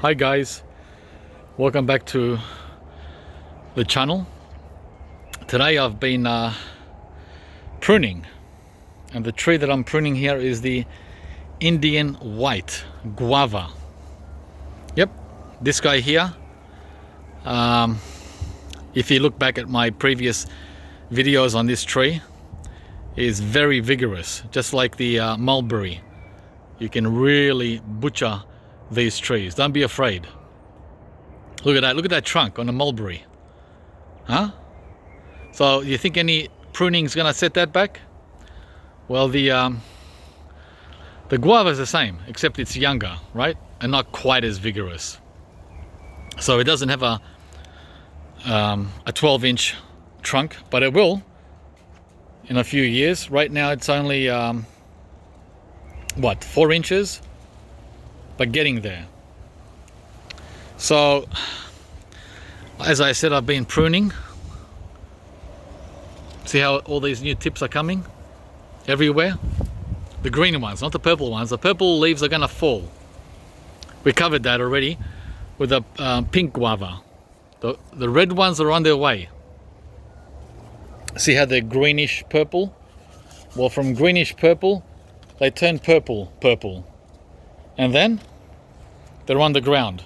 Hi guys, welcome back to the channel. Today I've been pruning, and the tree that I'm pruning here is the Indian white guava. Yep, this guy here. If you look back at my previous videos on this tree, is very vigorous, just like the mulberry. You can really butcher these trees. Don't be afraid. Look at that trunk on a mulberry. Huh? So you think any pruning is gonna set that back? Well, the guava is the same, except it's younger, right? And not quite as vigorous. So it doesn't have a 12-inch trunk, but it will in a few years. Right now it's only 4 inches, but getting there. So as I said, I've been pruning. See how all these new tips are coming everywhere? The green ones, not the purple ones. The purple leaves are gonna fall. We covered that already with the pink guava. The red ones are on their way. See how they're greenish purple? Well, from greenish purple they turn purple, and then they're on the ground.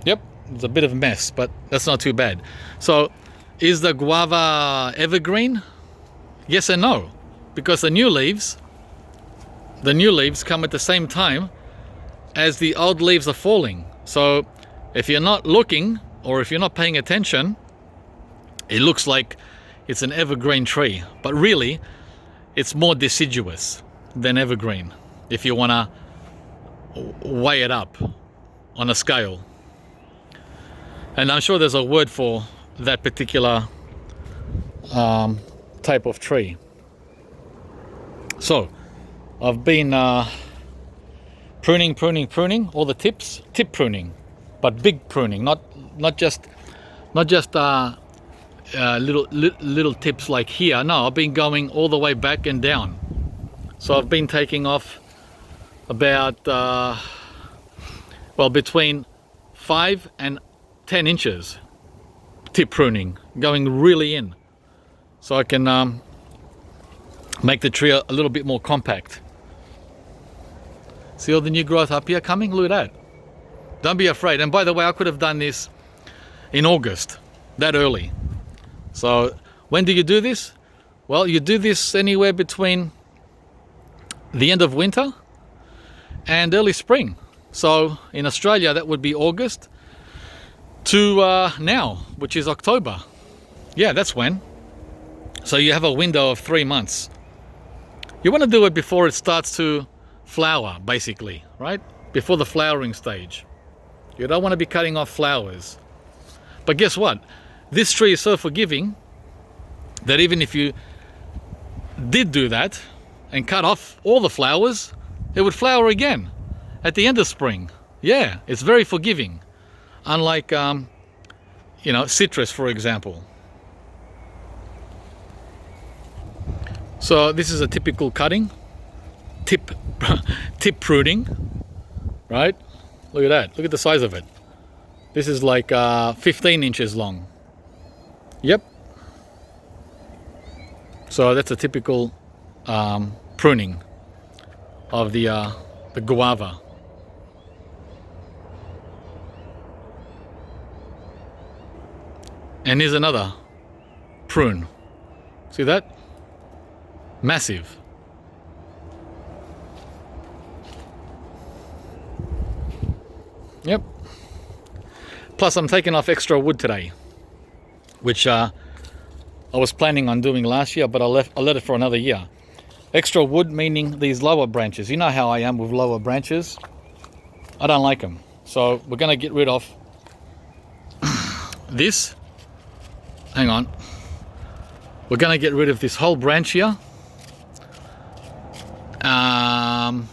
Yep, it's a bit of a mess, but that's not too bad. So is the Guava Evergreen? Yes and no, because the new leaves come at the same time as the old leaves are falling. So if you're not looking, or if you're not paying attention, it looks like it's an evergreen tree, but really it's more deciduous than evergreen, if you want to weigh it up on a scale. And I'm sure there's a word for that particular type of tree. So I've been pruning all the tips, tip pruning, but big pruning, not just little tips like here. No, I've been going all the way back and down. So I've been taking off about between 5 and 10 inches tip pruning, going really in, so I can make the tree a little bit more compact. See all the new growth up here coming? Look at that. Don't be afraid. And by the way, I could have done this in August, that early. So when do you do this? Well, you do this anywhere between the end of winter and early spring. So in Australia that would be August to now, which is October. Yeah, that's when. So you have a window of 3 months. You want to do it before it starts to flower, basically, right? Before the flowering stage. You don't want to be cutting off flowers. But guess what? This tree is so forgiving that even if you did do that and cut off all the flowers, it would flower again at the end of spring. Yeah, it's very forgiving. Unlike, citrus, for example. So this is a typical cutting, tip pruning, right? Look at that. Look at the size of it. This is like 15 inches long. Yep. So that's a typical pruning of the guava. And here's another prune. See that? Massive. Yep. Plus I'm taking off extra wood today, which I was planning on doing last year, but I let it for another year. Extra wood meaning these lower branches. You know how I am with lower branches. I don't like them. So we're going to get rid of this. Hang on. We're going to get rid of this whole branch here. And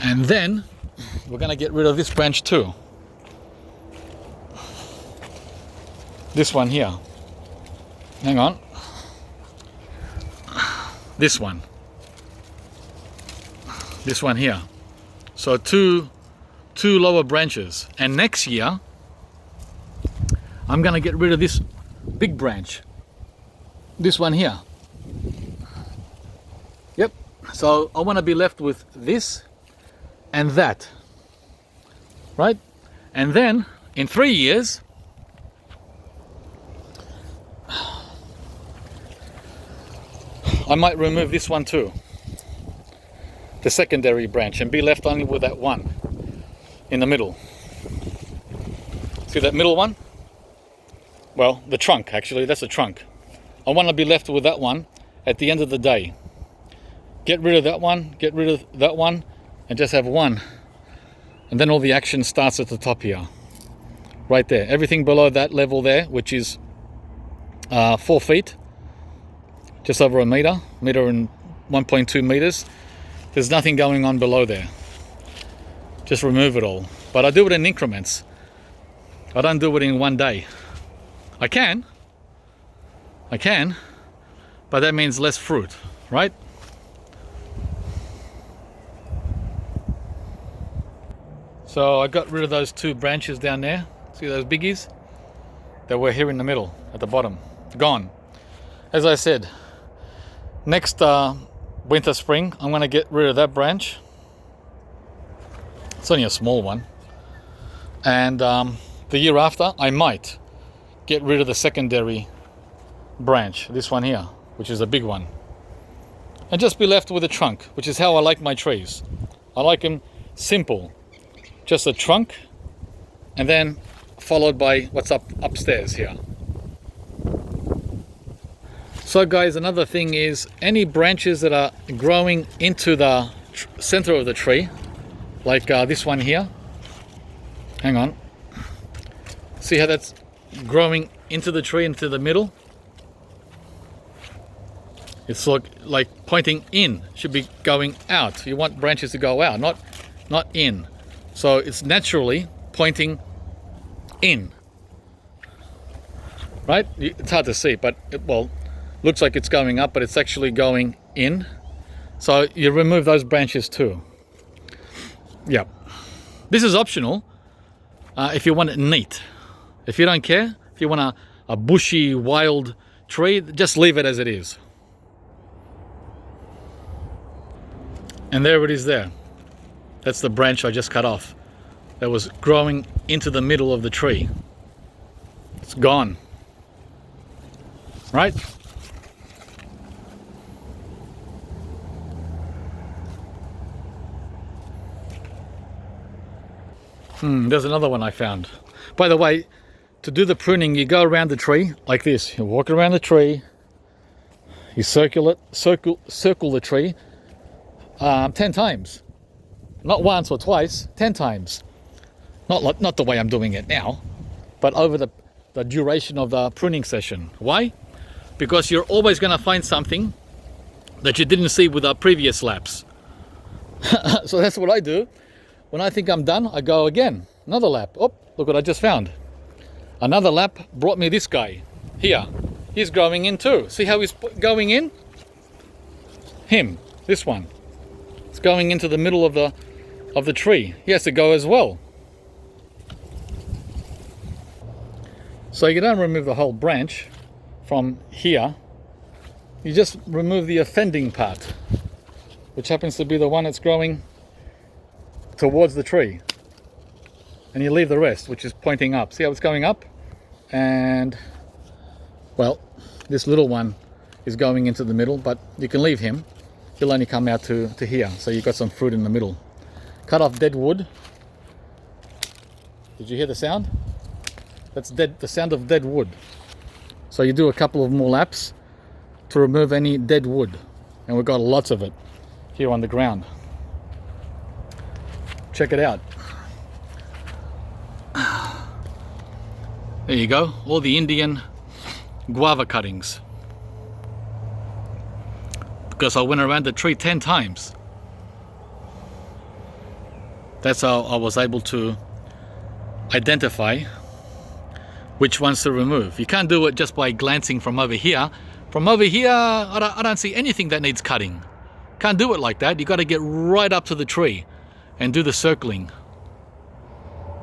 then we're going to get rid of this branch too. This one here. Hang on. This one here. So two 2 lower branches. And next year, I'm gonna get rid of this big branch. This one here. Yep. So I want to be left with this and that. Right? And then in 3 years, I might remove this one too, the secondary branch, and be left only with that one in the middle. See that middle one? Well, the trunk, actually, that's the trunk. I want to be left with that one at the end of the day. Get rid of that one, get rid of that one, and just have one. And then all the action starts at the top here. Right there. Everything below that level there, which is 4 feet, just over a meter and 1.2 meters. There's nothing going on below there. Just remove it all. But I do it in increments. I don't do it in one day. I can, but that means less fruit, right? So I got rid of those 2 branches down there. See those biggies? They were here in the middle, at the bottom. Gone. As I said, next winter, spring, I'm going to get rid of that branch. It's only a small one. And the year after, I might get rid of the secondary branch, this one here, which is a big one. And just be left with a trunk, which is how I like my trees. I like them simple. Just a trunk, and then followed by what's upstairs here. So guys, another thing is any branches that are growing into the center of the tree, like this one here. Hang on. See how that's growing into the tree, into the middle? It's like pointing in, should be going out. You want branches to go out, not in. So it's naturally pointing in, right? It's hard to see, but looks like it's going up, but it's actually going in. So you remove those branches too. Yep. This is optional if you want it neat. If you don't care, if you want a bushy, wild tree, just leave it as it is. And there it is there. That's the branch I just cut off that was growing into the middle of the tree. It's gone. Right? There's another one I found. By the way, to do the pruning, you go around the tree like this. You walk around the tree, you circle the tree 10 times. Not once or twice, 10 times. Not the way I'm doing it now, but over the duration of the pruning session. Why? Because you're always going to find something that you didn't see with our previous laps. So that's what I do. When I think I'm done, I go again. Another lap. Oh, look what I just found. Another lap brought me this guy here. He's growing in too. See how he's going in? This one. It's going into the middle of the tree. He has to go as well. So you don't remove the whole branch from here. You just remove the offending part, which happens to be the one that's growing towards the tree. And you leave the rest, which is pointing up. See how it's going up? And, well, this little one is going into the middle, but you can leave him. He'll only come out to here. So you've got some fruit in the middle. Cut off dead wood. Did you hear the sound? That's the sound of dead wood. So you do a couple of more laps to remove any dead wood. And we've got lots of it here on the ground. Check it out. There you go, all the Indian guava cuttings. Because I went around the tree 10 times. That's how I was able to identify which ones to remove. You can't do it just by glancing from over here. From over here, I don't see anything that needs cutting. Can't do it like that. You got to get right up to the tree and do the circling.